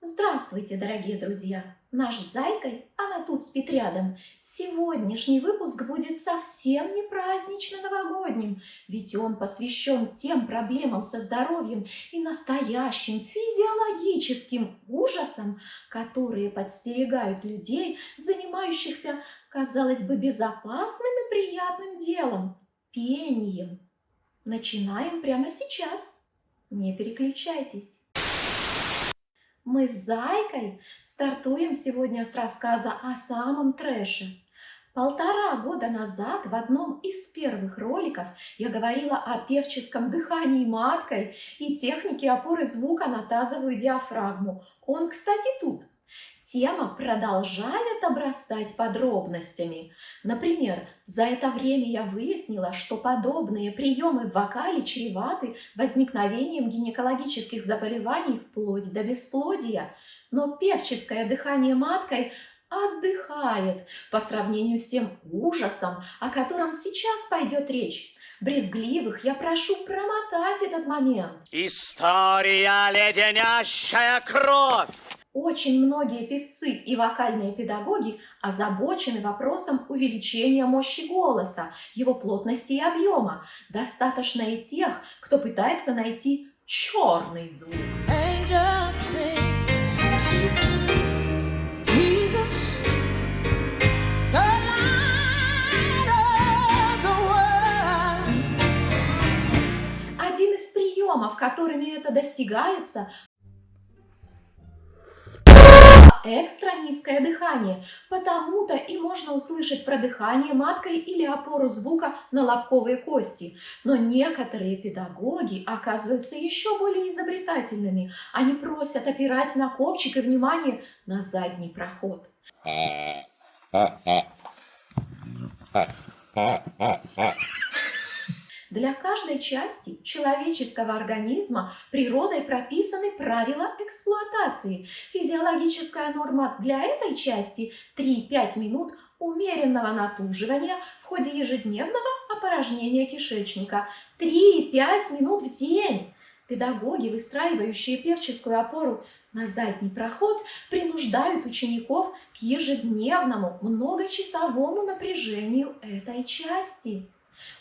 Здравствуйте, дорогие друзья! Наш с Зайкой, она тут спит рядом. Сегодняшний выпуск будет совсем не празднично-новогодним, ведь он посвящен тем проблемам со здоровьем и настоящим физиологическим ужасам, которые подстерегают людей, занимающихся, казалось бы, безопасным и приятным делом – пением. Начинаем прямо сейчас. Не переключайтесь. Мы с Зайкой стартуем сегодня с рассказа о самом трэше. 1,5 года назад в одном из первых роликов я говорила о певческом дыхании маткой и технике опоры звука на тазовую диафрагму. Он, кстати, тут. Тема продолжает обрастать подробностями. Например, за это время я выяснила, что подобные приемы в вокале чреваты возникновением гинекологических заболеваний вплоть до бесплодия. Но певческое дыхание маткой отдыхает по сравнению с тем ужасом, о котором сейчас пойдет речь. Брезгливых я прошу промотать этот момент. История леденящая кровь! Очень многие певцы и вокальные педагоги озабочены вопросом увеличения мощи голоса, его плотности и объема. Достаточно и тех, кто пытается найти черный звук. Один из приемов, которыми это достигается, экстра низкое дыхание. Потому-то и можно услышать про дыхание маткой или опору звука на лобковые кости. Но некоторые педагоги оказываются еще более изобретательными. Они просят опирать на копчик и внимание на задний проход. Для каждой части человеческого организма природой прописаны правила эксплуатации. Физиологическая норма для этой части 3-5 минут умеренного натуживания в ходе ежедневного опорожнения кишечника. 3-5 минут в день. Педагоги, выстраивающие певческую опору на задний проход, принуждают учеников к ежедневному многочасовому напряжению этой части.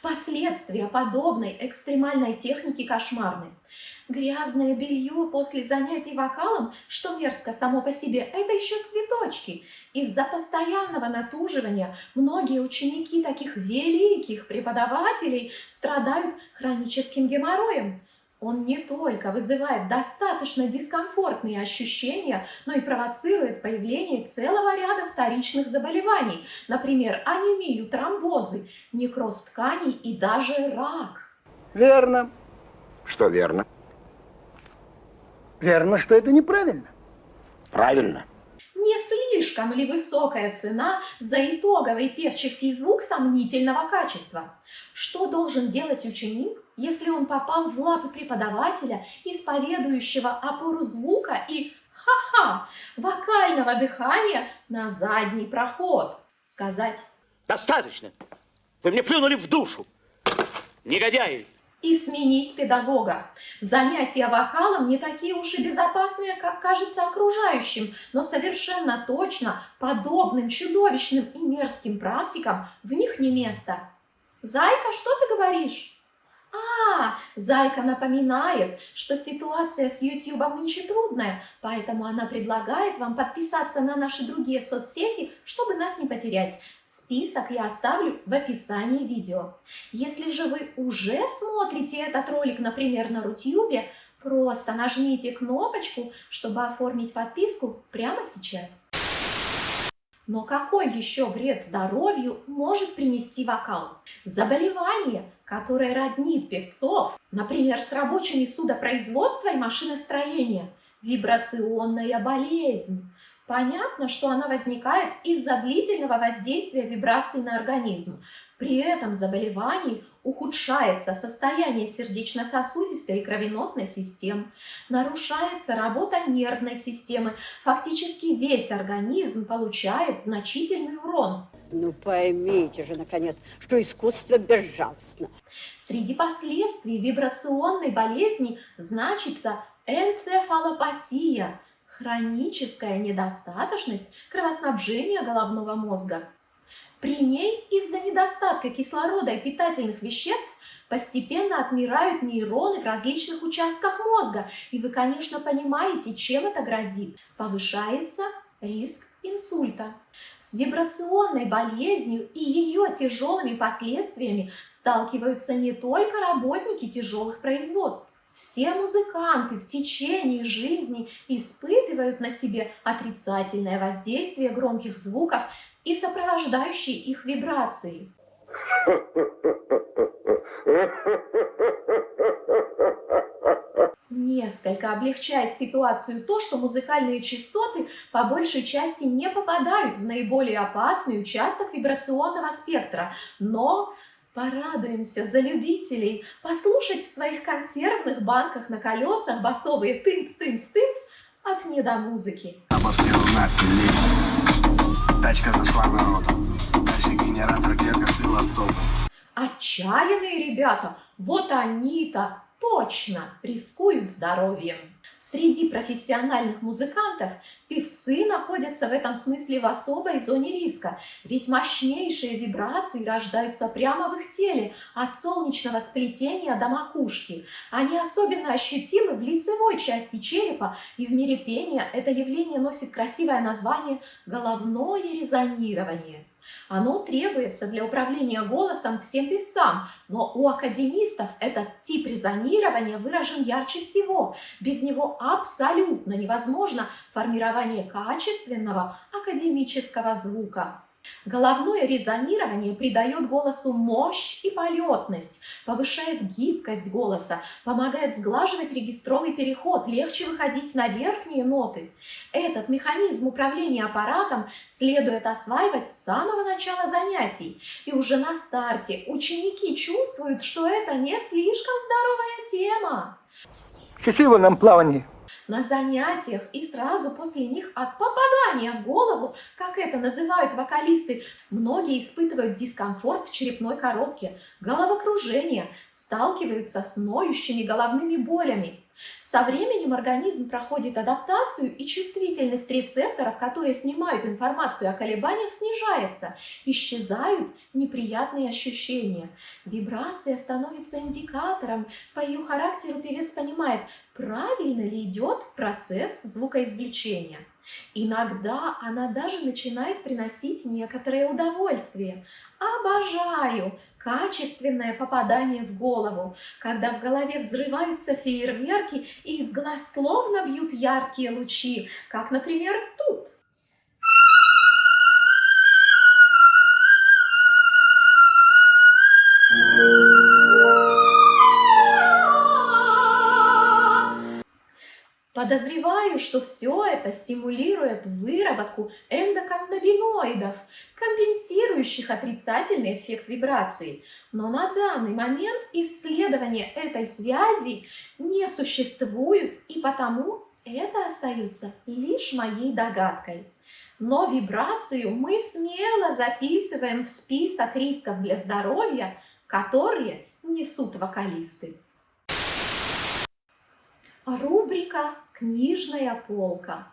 Последствия подобной экстремальной техники кошмарны. Грязное белье после занятий вокалом, что мерзко само по себе, это еще цветочки. Из-за постоянного натуживания многие ученики таких великих преподавателей страдают хроническим геморроем. Он не только вызывает достаточно дискомфортные ощущения, но и провоцирует появление целого ряда вторичных заболеваний, например, анемию, тромбозы, некроз тканей и даже рак. Верно. Что верно? Верно, что это неправильно. Правильно. Не слишком ли высокая цена за итоговый певческий звук сомнительного качества? Что должен делать ученик, если он попал в лапы преподавателя, исповедующего опору звука и, вокального дыхания на задний проход? Сказать: Достаточно! Вы мне плюнули в душу! Негодяи! И сменить педагога. Занятия вокалом не такие уж и безопасные, как кажется окружающим, но совершенно точно подобным чудовищным и мерзким практикам в них не место. Зайка, что ты говоришь? Зайка напоминает, что ситуация с YouTube нынче трудная, поэтому она предлагает вам подписаться на наши другие соцсети, чтобы нас не потерять. Список я оставлю в описании видео. Если же вы уже смотрите этот ролик, например, на Рутюбе, просто нажмите кнопочку, чтобы оформить подписку прямо сейчас. Но какой еще вред здоровью может принести вокал? Заболевание, которое роднит певцов, например, с рабочими судопроизводства и машиностроения, вибрационная болезнь. Понятно, что она возникает из-за длительного воздействия вибраций на организм. При этом заболевании ухудшается состояние сердечно-сосудистой и кровеносной систем, нарушается работа нервной системы, фактически весь организм получает значительный урон. Ну поймите же, наконец, что искусство безжалостно. Среди последствий вибрационной болезни значится энцефалопатия, хроническая недостаточность кровоснабжения головного мозга. При ней из-за недостатка кислорода и питательных веществ постепенно отмирают нейроны в различных участках мозга. И вы, конечно, понимаете, чем это грозит. Повышается риск инсульта. С вибрационной болезнью и ее тяжелыми последствиями сталкиваются не только работники тяжелых производств. Все музыканты в течение жизни испытывают на себе отрицательное воздействие громких звуков и сопровождающие их вибрации. Несколько облегчает ситуацию то, что музыкальные частоты по большей части не попадают в наиболее опасный участок вибрационного спектра, но порадуемся за любителей послушать в своих консервных банках на колесах басовые тынц-тынц-тынц от недомузыки. Обострил напили. Тачка зашла в народу. Дальше генератор, клетка стыла особо. Отчаянные ребята, вот они-то точно рискуют здоровьем. Среди профессиональных музыкантов певцы находятся в этом смысле в особой зоне риска, ведь мощнейшие вибрации рождаются прямо в их теле, от солнечного сплетения до макушки. Они особенно ощутимы в лицевой части черепа, и в мире пения это явление носит красивое название «головное резонирование». Оно требуется для управления голосом всем певцам, но у академистов этот тип резонирования выражен ярче всего. Без него абсолютно невозможно формирование качественного академического звука. Головное резонирование придает голосу мощь и полетность, повышает гибкость голоса, помогает сглаживать регистровый переход, легче выходить на верхние ноты. Этот механизм управления аппаратом следует осваивать с самого начала занятий. И уже на старте ученики чувствуют, что это не слишком здоровая тема. Счастливо нам плавание. На занятиях и сразу после них от попадания в голову, как это называют вокалисты, многие испытывают дискомфорт в черепной коробке, головокружение, сталкиваются с ноющими головными болями. Со временем организм проходит адаптацию, и чувствительность рецепторов, которые снимают информацию о колебаниях, снижается. Исчезают неприятные ощущения. Вибрация становится индикатором. По ее характеру певец понимает, правильно ли идет процесс звукоизвлечения. Иногда она даже начинает приносить некоторое удовольствие. Обожаю качественное попадание в голову, когда в голове взрываются фейерверки и из глаз словно бьют яркие лучи, как, например, тут. Подозреваю, что все это стимулирует выработку эндоканнабиноидов, компенсирующих отрицательный эффект вибрации. Но на данный момент исследования этой связи не существует, и потому это остается лишь моей догадкой. Но вибрацию мы смело записываем в список рисков для здоровья, которые несут вокалисты. Рубрика «Книжная полка».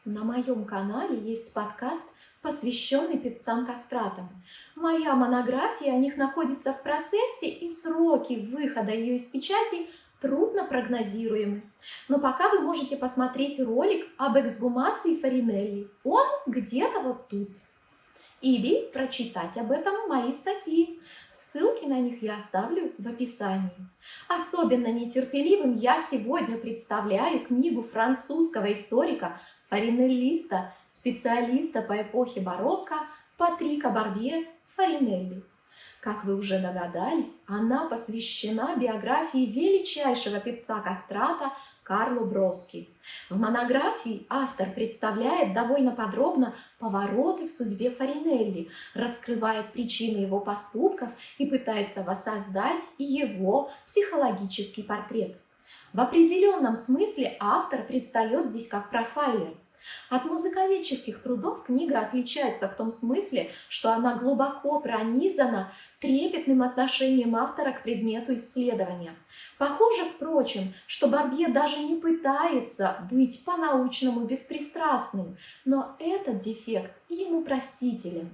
На моем канале есть подкаст, посвященный певцам-кастратам. Моя монография о них находится в процессе, и сроки выхода ее из печати трудно прогнозируемы. Но пока вы можете посмотреть ролик об эксгумации Фаринелли. Он где-то вот тут. Или прочитать об этом мои статьи. Ссылки на них я оставлю в описании. Особенно нетерпеливым я сегодня представляю книгу французского историка, фаринеллиста, специалиста по эпохе барокко Патрика Барбье Фаринелли. Как вы уже догадались, она посвящена биографии величайшего певца-кастрата Карло Броски. В монографии автор представляет довольно подробно повороты в судьбе Фаринелли, раскрывает причины его поступков и пытается воссоздать его психологический портрет. В определенном смысле автор предстает здесь как профайлер. От музыковедческих трудов книга отличается в том смысле, что она глубоко пронизана трепетным отношением автора к предмету исследования. Похоже, впрочем, что Барбье даже не пытается быть по-научному беспристрастным, но этот дефект ему простителен.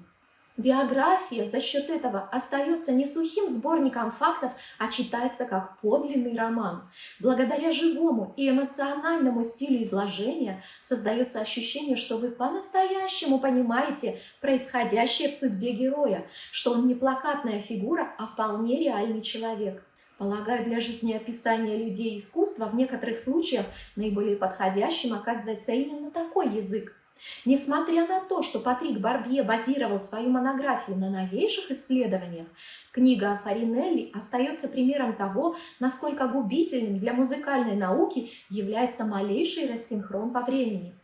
Биография за счет этого остается не сухим сборником фактов, а читается как подлинный роман. Благодаря живому и эмоциональному стилю изложения создается ощущение, что вы по-настоящему понимаете происходящее в судьбе героя, что он не плакатная фигура, а вполне реальный человек. Полагаю, для жизнеописания людей и искусства в некоторых случаях наиболее подходящим оказывается именно такой язык. Несмотря на то, что Патрик Барбье базировал свою монографию на новейших исследованиях, книга о Фаринелли остается примером того, насколько губительным для музыкальной науки является малейший рассинхрон по времени.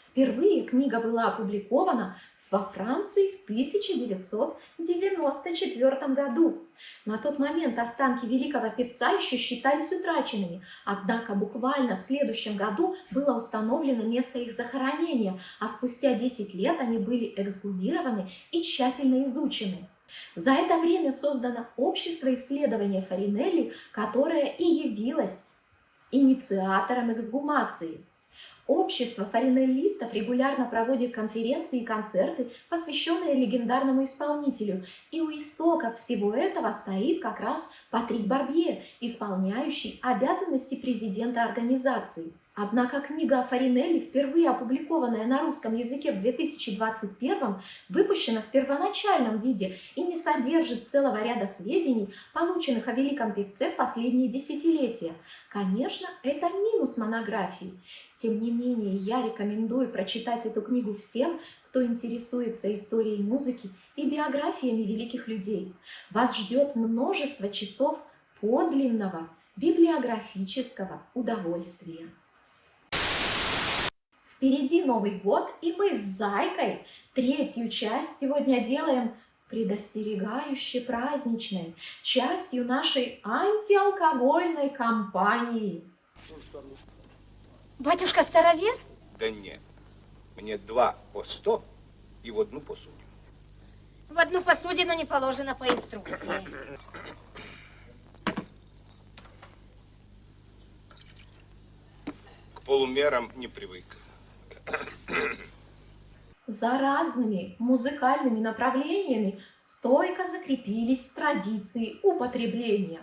Впервые книга была опубликована во Франции в 1994 году. На тот момент останки великого певца еще считались утраченными, однако буквально в следующем году было установлено место их захоронения, а спустя 10 лет они были эксгумированы и тщательно изучены. За это время создано общество исследования Фаринелли, которое и явилось инициатором эксгумации. Общество фаринеллистов регулярно проводит конференции и концерты, посвященные легендарному исполнителю, и у истоков всего этого стоит как раз Патрик Барбье, исполняющий обязанности президента организации. Однако книга о Фаринелли, впервые опубликованная на русском языке в 2021, выпущена в первоначальном виде и не содержит целого ряда сведений, полученных о великом певце в последние десятилетия. Конечно, это минус монографии. Тем не менее, я рекомендую прочитать эту книгу всем, кто интересуется историей музыки и биографиями великих людей. Вас ждет множество часов подлинного библиографического удовольствия. Впереди Новый год, и мы с Зайкой третью часть сегодня делаем предостерегающе праздничной, частью нашей антиалкогольной кампании. Батюшка старовер? Да нет. Мне 2 по 100 и в одну посудину. В одну посудину не положено по инструкции. К полумерам не привык. За разными музыкальными направлениями стойко закрепились традиции употребления.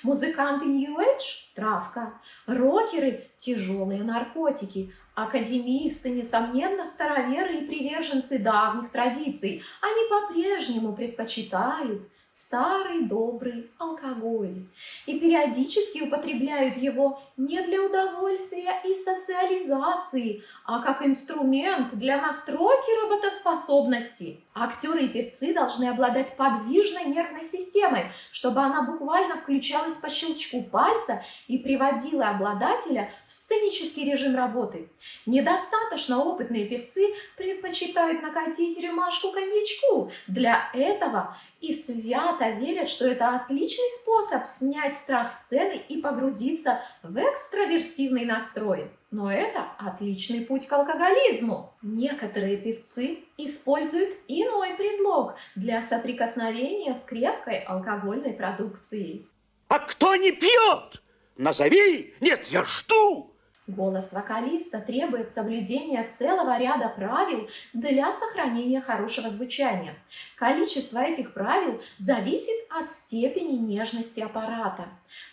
Музыканты New Age – травка, рокеры – тяжелые наркотики, академисты, несомненно, староверы и приверженцы давних традиций. Они по-прежнему предпочитают старый добрый алкоголь и периодически употребляют его не для удовольствия и социализации, а как инструмент для настройки работоспособности. Актеры и певцы должны обладать подвижной нервной системой, чтобы она буквально включалась по щелчку пальца и приводила обладателя в сценический режим работы. Недостаточно опытные певцы предпочитают накатить рюмашку коньячку. Для этого и свято верят, что это отличный способ снять страх сцены и погрузиться в экстраверсивный настрой. Но это отличный путь к алкоголизму. Некоторые певцы используют иной предлог для соприкосновения с крепкой алкогольной продукцией. А кто не пьет? Назови! Нет, я жду! Голос вокалиста требует соблюдения целого ряда правил для сохранения хорошего звучания. Количество этих правил зависит от степени нежности аппарата.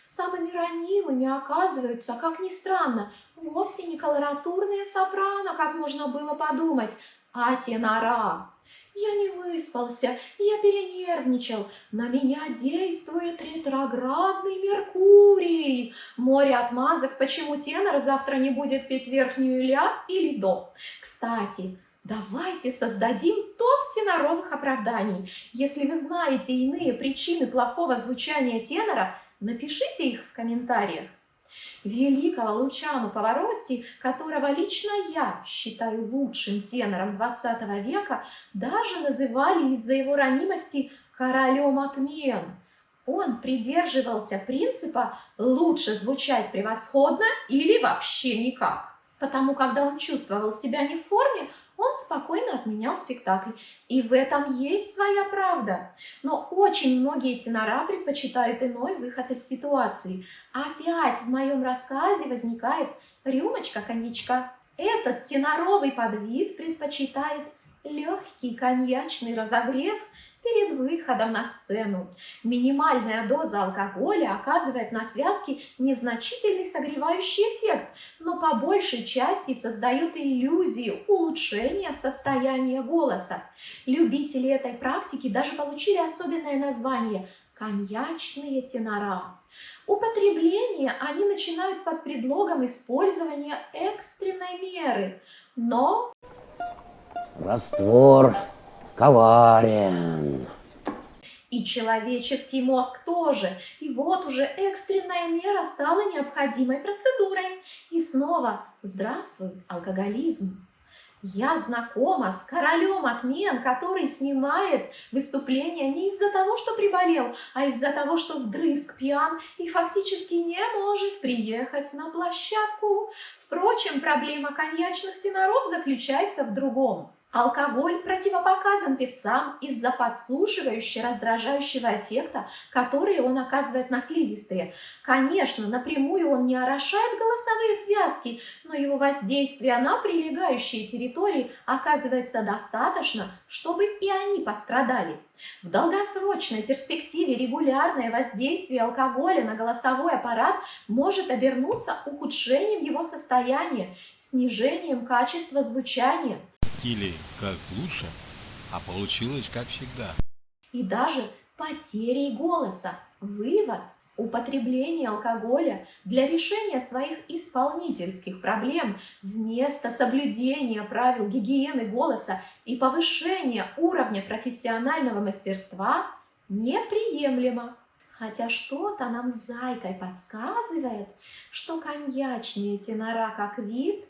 Самыми ранимыми оказываются, как ни странно, вовсе не колоратурные сопрано, как можно было подумать, а тенора. Я не выспался, я перенервничал, на меня действует ретроградный Меркурий. Море отмазок, почему тенор завтра не будет петь верхнюю ля или до. Кстати, давайте создадим топ теноровых оправданий. Если вы знаете иные причины плохого звучания тенора, напишите их в комментариях. Великого Лучано Паваротти, которого лично я считаю лучшим тенором 20 века, даже называли из-за его ранимости королем отмен. Он придерживался принципа «лучше звучать превосходно или вообще никак». Потому когда он чувствовал себя не в форме, он спокойно отменял спектакль. И в этом есть своя правда. Но очень многие тенора предпочитают иной выход из ситуации. Опять в моем рассказе возникает рюмочка коньячка. Этот теноровый подвид предпочитает легкий коньячный разогрев перед выходом на сцену. Минимальная доза алкоголя оказывает на связки незначительный согревающий эффект, но по большей части создает иллюзию улучшения состояния голоса. Любители этой практики даже получили особенное название – коньячные тенора. Употребление они начинают под предлогом использования экстренной меры, но раствор коварен. и человеческий мозг тоже. И вот уже экстренная мера стала необходимой процедурой. И снова здравствуй, алкоголизм. Я знакома с королем отмен, который снимает выступление не из-за того, что приболел, а из-за того, что вдрызг пьян и фактически не может приехать на площадку. Впрочем, проблема коньячных теноров заключается в другом. Алкоголь противопоказан певцам из-за подсушивающе-раздражающего эффекта, который он оказывает на слизистые. Конечно, напрямую он не орошает голосовые связки, но его воздействие на прилегающие территории оказывается достаточно, чтобы и они пострадали. В долгосрочной перспективе регулярное воздействие алкоголя на голосовой аппарат может обернуться ухудшением его состояния, снижением качества звучания. Или как лучше, а получилось как всегда. И даже потерей голоса. Вывод: употребление алкоголя для решения своих исполнительских проблем вместо соблюдения правил гигиены голоса и повышения уровня профессионального мастерства неприемлемо. Хотя что-то нам с Зайкой подсказывает, что коньячные тенора как вид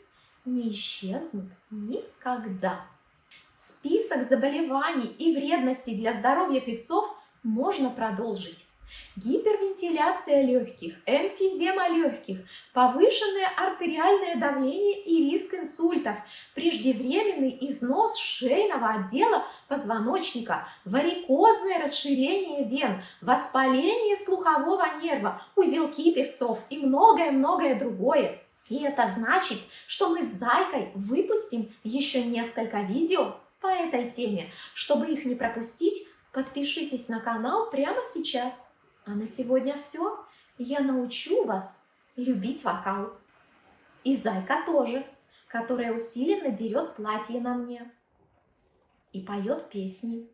не исчезнут никогда. Список заболеваний и вредностей для здоровья певцов можно продолжить. Гипервентиляция легких, эмфизема легких, повышенное артериальное давление и риск инсультов, преждевременный износ шейного отдела позвоночника, варикозное расширение вен, воспаление слухового нерва, узелки певцов и многое-многое другое. И это значит, что мы с Зайкой выпустим еще несколько видео по этой теме. Чтобы их не пропустить, подпишитесь на канал прямо сейчас. А на сегодня все. Я научу вас любить вокал. И Зайка тоже, которая усиленно дерет платье на мне и поет песни.